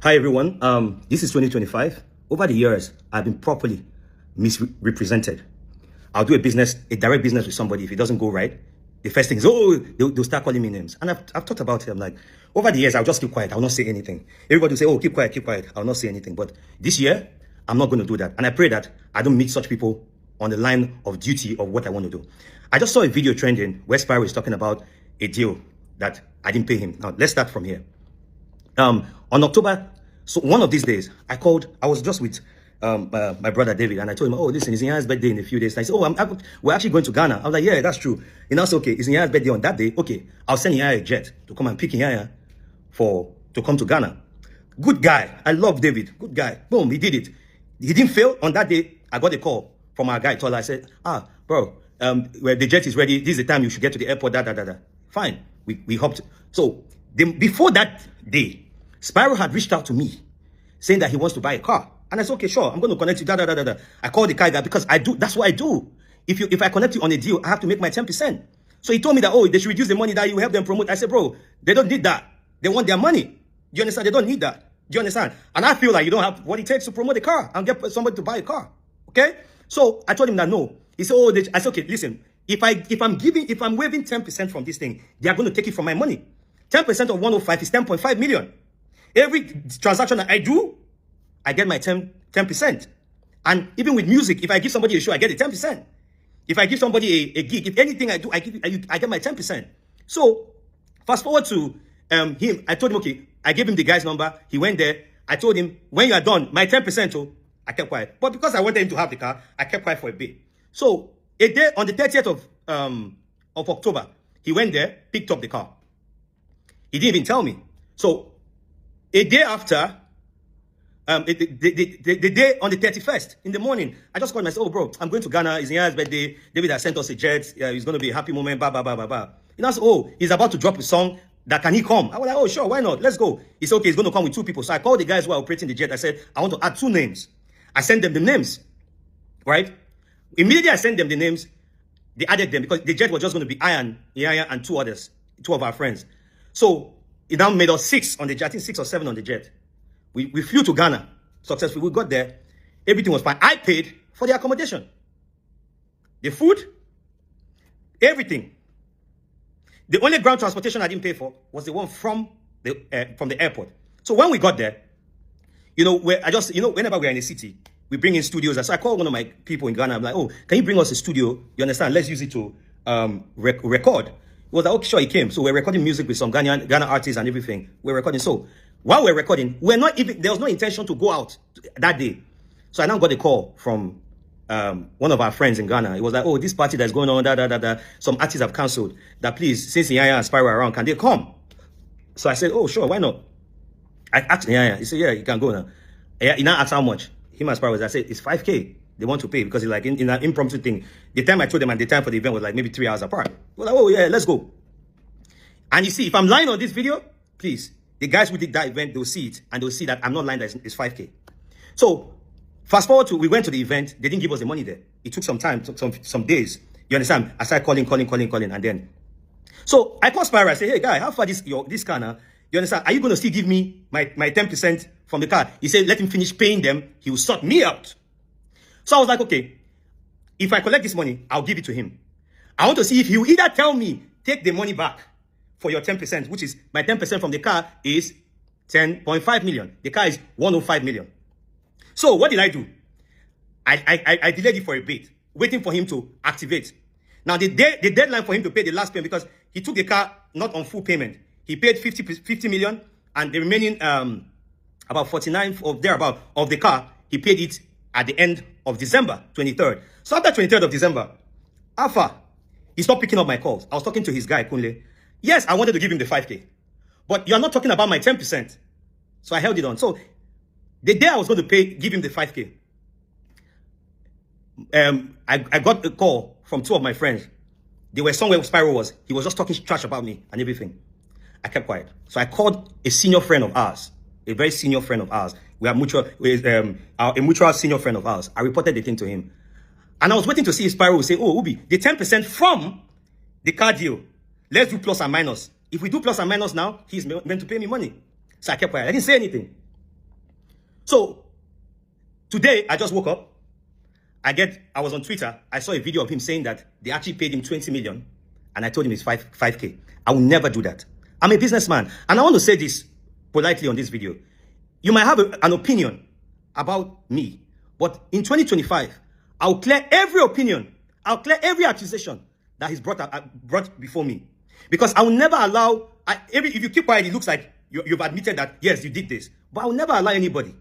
Hi everyone. This is 2025. Over the years, I've been properly misrepresented. I'll do a direct business with somebody. If it doesn't go right, the first thing is, oh, they'll start calling me names. And I've thought about it. I'm like, over the years, I'll just keep quiet. I'll not say anything. Everybody will say, oh, keep quiet, keep quiet. I'll not say anything. But this year, I'm not going to do that. And I pray that I don't meet such people on the line of duty of what I want to do. I just saw a video trending where Spyro is talking about a deal that I didn't pay him. Now, let's start from here. On October, so one of these days, I was just with my brother David, and I told him, oh, listen, it's Nyanya's birthday in a few days. And I said, oh, we're actually going to Ghana. I was like, yeah, that's true. And I said, okay, it's Nyanya's birthday on that day. Okay, I'll send Nyanya a jet to come and pick Nyanya to come to Ghana. Good guy. I love David. Good guy. Boom, he did it. He didn't fail. On that day, I got a call from our guy. Tola. I said, bro, where the jet is ready. This is the time you should get to the airport. Fine. We hopped. So before that day, Spyro had reached out to me saying that he wants to buy a car. And I said, okay, sure, I'm going to connect you, I called the car guy because that's what I do. If I connect you on a deal, I have to make my 10%. So he told me that, oh, they should reduce the money that you help them promote. I said, bro, they don't need that. They want their money. Do you understand? They don't need that. Do you understand? And I feel like you don't have what it takes to promote a car and get somebody to buy a car. Okay? So I told him that no. He said, oh, I said, okay, listen, if I'm waiving 10% from this thing, they are going to take it from my money. 10% of 105 is 10.5 million. Every transaction that I do, I get my 10%. And even with music, if I give somebody a show, I get a 10%. If I give somebody a gig, if anything I do, I get my 10%. So fast forward to him. I told him, okay, I gave him the guy's number. He went there. I told him, when you are done, my 10%, oh, I kept quiet. But because I wanted him to have the car, I kept quiet for a bit. So a day on the 30th of October, he went there, picked up the car. He didn't even tell me. So a day after, the day on the 31st in the morning, I just called him. I said, oh, bro, I'm going to Ghana. It's Nyanya's birthday. David has sent us a jet. It's going to be a happy moment. Blah, blah, blah, blah, blah. You know, I said, oh, he's about to drop a song. Can he come? I was like, oh, sure, why not? Let's go. He said, okay, he's going to come with 2 people. So I called the guys who are operating the jet. I said, I want to add 2 names. I sent them the names, right? Immediately I sent them the names. They added them because the jet was just going to be Nyanya, and 2 others, 2 of our friends. So it now made us 6 on the jet. I think 6 or 7 on the jet. We flew to Ghana successfully. We got there. Everything was fine. I paid for the accommodation, the food, everything. The only ground transportation I didn't pay for was the one from the airport. So when we got there, whenever we're in a city, we bring in studios. So I called one of my people in Ghana. I'm like, oh, can you bring us a studio? You understand? Let's use it to record. He was like, okay, sure, he came. So we're recording music with some Ghana artists and everything. We're recording. So while we're recording, there was no intention to go out that day. So I now got a call from one of our friends in Ghana. It was like, oh, this party that's going on, some artists have cancelled. That please, since Nyanya and Spyro are around, can they come? So I said, oh, sure, why not? I asked Nyanya. He said, yeah, you can go now. He now asked how much. Him and Spyro, I said, it's 5K. They want to pay because it's like in an impromptu thing. The time I told them and the time for the event was like maybe 3 hours apart. He was like, oh, yeah, let's go. And you see, if I'm lying on this video, please, the guys who did that event, they'll see it and they'll see that I'm not lying, that it's 5K. So fast forward to, we went to the event. They didn't give us the money there. It took some time, took some days. You understand? I started calling. And then, so I called Spyro. I said, hey, guy, how far this car now? You understand? Are you going to still give me my 10% from the car? He said, let him finish paying them. He will sort me out. So I was like, okay, if I collect this money, I'll give it to him. I want to see if he will either tell me, take the money back for your 10%, which is my 10% from the car is 10.5 million. The car is 105 million. So what did I do? I delayed it for a bit, waiting for him to activate. Now the deadline for him to pay the last payment, because he took the car not on full payment. He paid 50 million, and the remaining about 49 of thereabout of the car, he paid it at the end of December 23rd. So after 23rd of December, Alpha, he stopped picking up my calls. I was talking to his guy, Kunle. Yes, I wanted to give him the 5K, but you're not talking about my 10%. So I held it on. So the day I was going to give him the 5K, I got a call from 2 of my friends. They were somewhere where Spyro was. He was just talking trash about me and everything. I kept quiet. So I called a senior friend of ours, a very senior friend of ours. We are a mutual senior friend of ours. I reported the thing to him. And I was waiting to see if Spyro would say, oh, Ubi, the 10% from the car deal, let's do plus and minus. If we do plus and minus now, he's meant to pay me money. So I kept quiet. I didn't say anything. So today, I just woke up. I was on Twitter. I saw a video of him saying that they actually paid him 20 million. And I told him it's 5K. I will never do that. I'm a businessman. And I want to say this politely on this video. You might have an opinion about me. But in 2025, I'll clear every opinion. I'll clear every accusation that is brought before me. Because I will never allow, if you keep quiet, it looks like you've admitted that, yes, you did this. But I will never allow anybody